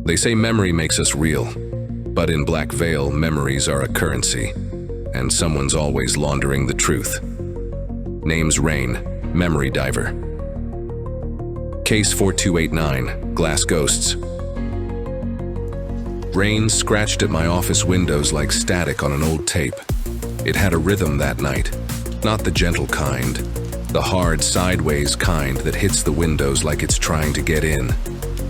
They say memory makes us real, but in Black Veil, memories are a currency, and someone's always laundering the truth. Name's Raine, memory diver. Case 4289, Glass Ghosts. Rain scratched at my office windows like static on an old tape. It had a rhythm that night, not the gentle kind, the hard sideways kind that hits the windows like it's trying to get in.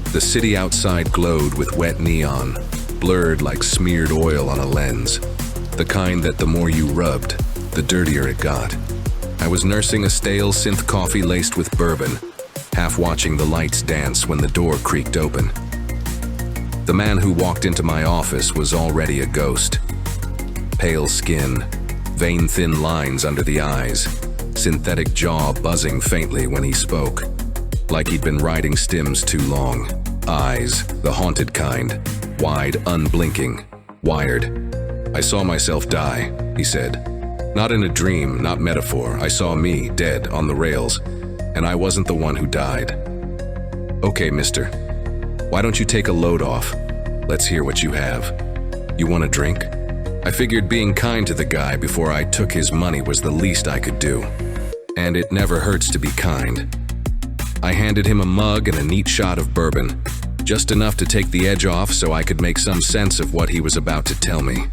The city outside glowed with wet neon, blurred like smeared oil on a lens, the kind that the more you rubbed, the dirtier it got. I was nursing a stale synth coffee laced with bourbon, half watching the lights dance when the door creaked open. The man who walked into my office was already a ghost. Pale skin, vein-thin lines under the eyes, synthetic jaw buzzing faintly when he spoke, like he'd been riding stims too long. Eyes, the haunted kind, wide, unblinking, wired. "I saw myself die," he said. "Not in a dream, not metaphor. I saw me, dead, on the rails, and I wasn't the one who died." "Okay, mister. Why don't you take a load off? Let's hear what you have. You want a drink?" I figured being kind to the guy before I took his money was the least I could do. And it never hurts to be kind. I handed him a mug and a neat shot of bourbon, just enough to take the edge off so I could make some sense of what he was about to tell me.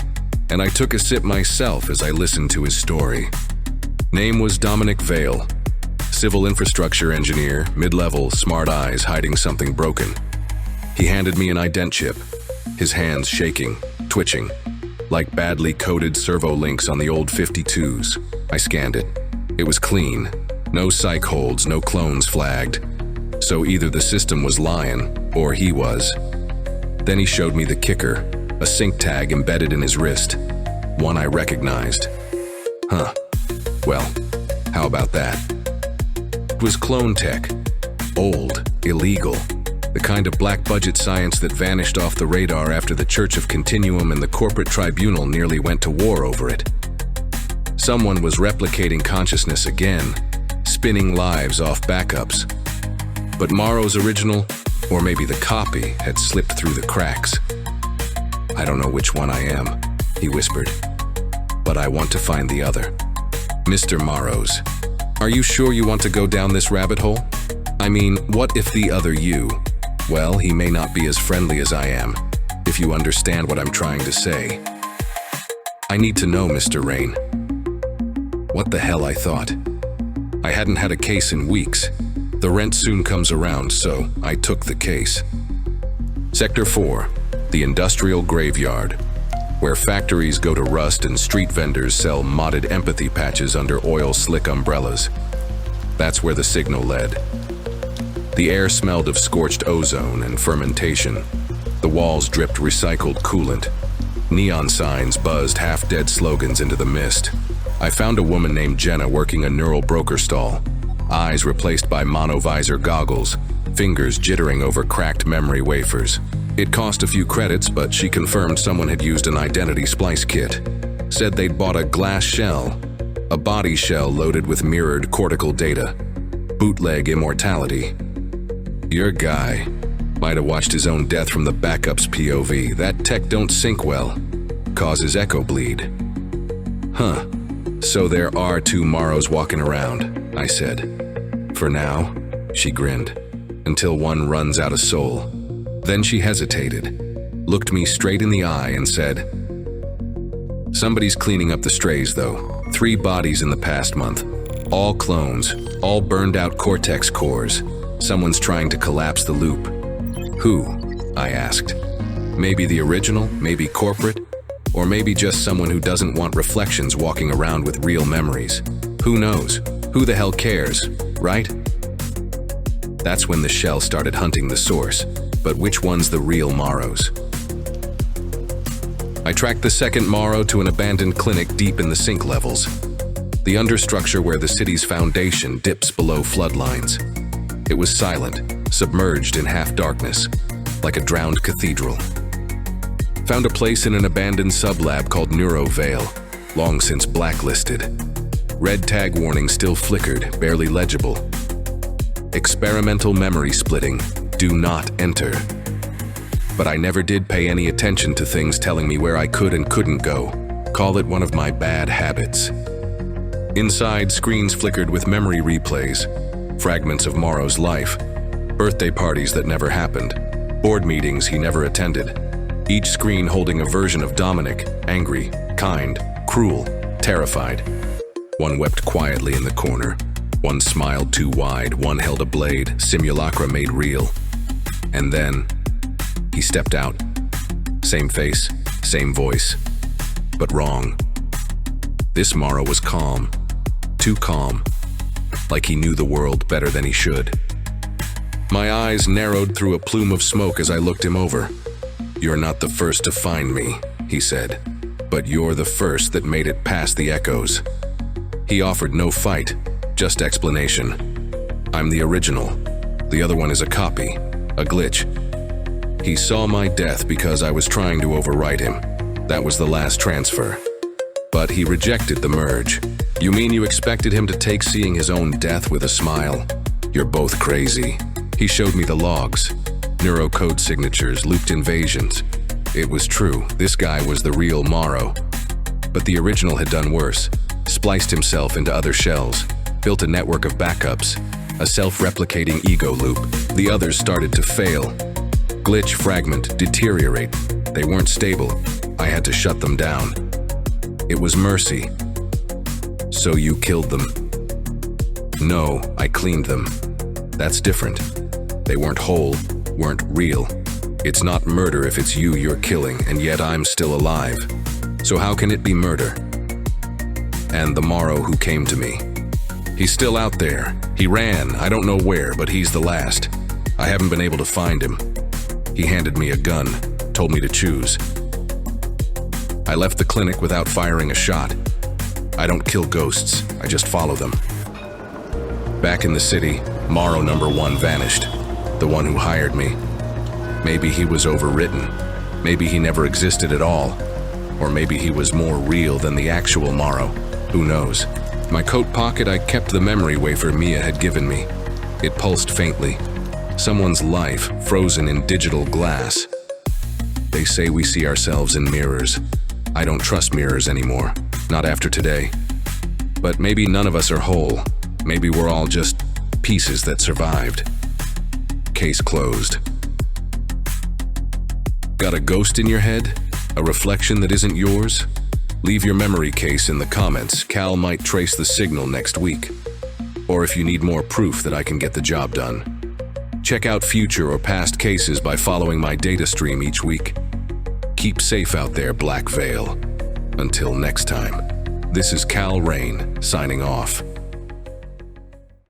And I took a sip myself as I listened to his story. Name was Dominic Vale. Civil infrastructure engineer, mid-level, smart eyes hiding something broken. He handed me an ident chip, his hands shaking, twitching, like badly coded servo links on the old 52s. I scanned it. It was clean. No psych holds, no clones flagged. So either the system was lying, or he was. Then he showed me the kicker, a sync tag embedded in his wrist, one I recognized. Huh. Well, how about that? It was clone tech. Old, illegal. The kind of black budget science that vanished off the radar after the Church of Continuum and the corporate tribunal nearly went to war over it. Someone was replicating consciousness again, spinning lives off backups. But Morrow's original, or maybe the copy, had slipped through the cracks. "I don't know which one I am," he whispered, "but I want to find the other." "Mr. Morrows, are you sure you want to go down this rabbit hole? I mean, what if the other you? Well, he may not be as friendly as I am, if you understand what I'm trying to say." "I need to know, Mr. Raine." What the hell, I thought. I hadn't had a case in weeks. The rent soon comes around, so I took the case. Sector 4, the industrial graveyard, where factories go to rust and street vendors sell modded empathy patches under oil slick umbrellas. That's where the signal led. The air smelled of scorched ozone and fermentation. The walls dripped recycled coolant. Neon signs buzzed half-dead slogans into the mist. I found a woman named Jenna working a neural broker stall, eyes replaced by monovisor goggles, fingers jittering over cracked memory wafers. It cost a few credits, but she confirmed someone had used an identity splice kit. Said they'd bought a glass shell, a body shell loaded with mirrored cortical data. Bootleg immortality. Your guy might have watched his own death from the backup's POV. That tech don't sync well. Causes echo bleed. Huh. So there are two Morrows walking around, I said. For now, she grinned, until one runs out of soul. Then she hesitated, looked me straight in the eye and said, "Somebody's cleaning up the strays though. 3 bodies in the past month. All clones, all burned out cortex cores. Someone's trying to collapse the loop." "Who?" I asked. "Maybe the original, maybe corporate, or maybe just someone who doesn't want reflections walking around with real memories. Who knows? Who the hell cares, right?" That's when the shell started hunting the source. But which one's the real Morrows? I tracked the second Morrow to an abandoned clinic deep in the sink levels, the understructure where the city's foundation dips below floodlines. It was silent, submerged in half-darkness, like a drowned cathedral. Found a place in an abandoned sublab called Neuro Vale, long since blacklisted. Red tag warning still flickered, barely legible. Experimental memory splitting. Do not enter. but I never did pay any attention to things telling me where I could and couldn't go. Call it one of my bad habits. Inside, screens flickered with memory replays, fragments of Morrow's life, birthday parties that never happened, board meetings he never attended, each screen holding a version of Dominic, angry, kind, cruel, terrified. One wept quietly in the corner, one smiled too wide, one held a blade, simulacra made real. And then, he stepped out. Same face, same voice, but wrong. This Morrow was calm, too calm, like he knew the world better than he should. My eyes narrowed through a plume of smoke as I looked him over. "You're not the first to find me," he said, "but you're the first that made it past the echoes." He offered no fight, just explanation. "I'm the original. The other one is a copy, a glitch." He saw my death because I was trying to overwrite him. That was the last transfer. But he rejected the merge. "You mean you expected him to take seeing his own death with a smile? You're both crazy." He showed me the logs, neurocode signatures, looped invasions. It was true, this guy was the real Morrow. But the original had done worse, spliced himself into other shells, built a network of backups, a self-replicating ego loop. The others started to fail. Glitch, fragment, deteriorate. They weren't stable. I had to shut them down. It was mercy. "So you killed them?" "No, I cleaned them." "That's different. They weren't whole, weren't real. It's not murder if it's you you're killing, and yet I'm still alive. So how can it be murder?" "And the Morrow who came to me. He's still out there. He ran, I don't know where, but he's the last. I haven't been able to find him. He handed me a gun, told me to choose. I left the clinic without firing a shot. I don't kill ghosts, I just follow them." Back in the city, Morrow number 1 vanished, the one who hired me. Maybe he was overwritten. Maybe he never existed at all. Or maybe he was more real than the actual Morrow. Who knows? In my coat pocket, I kept the memory wafer Mia had given me. It pulsed faintly. Someone's life frozen in digital glass. They say we see ourselves in mirrors. I don't trust mirrors anymore, not after today. But maybe none of us are whole. Maybe we're all just pieces that survived. Case closed. Got a ghost in your head? A reflection that isn't yours? Leave your memory case in the comments. Cal might trace the signal next week. Or if you need more proof that I can get the job done. Check out future or past cases by following my data stream each week. Keep safe out there, Black Veil. Until next time, this is Cal Raine, signing off.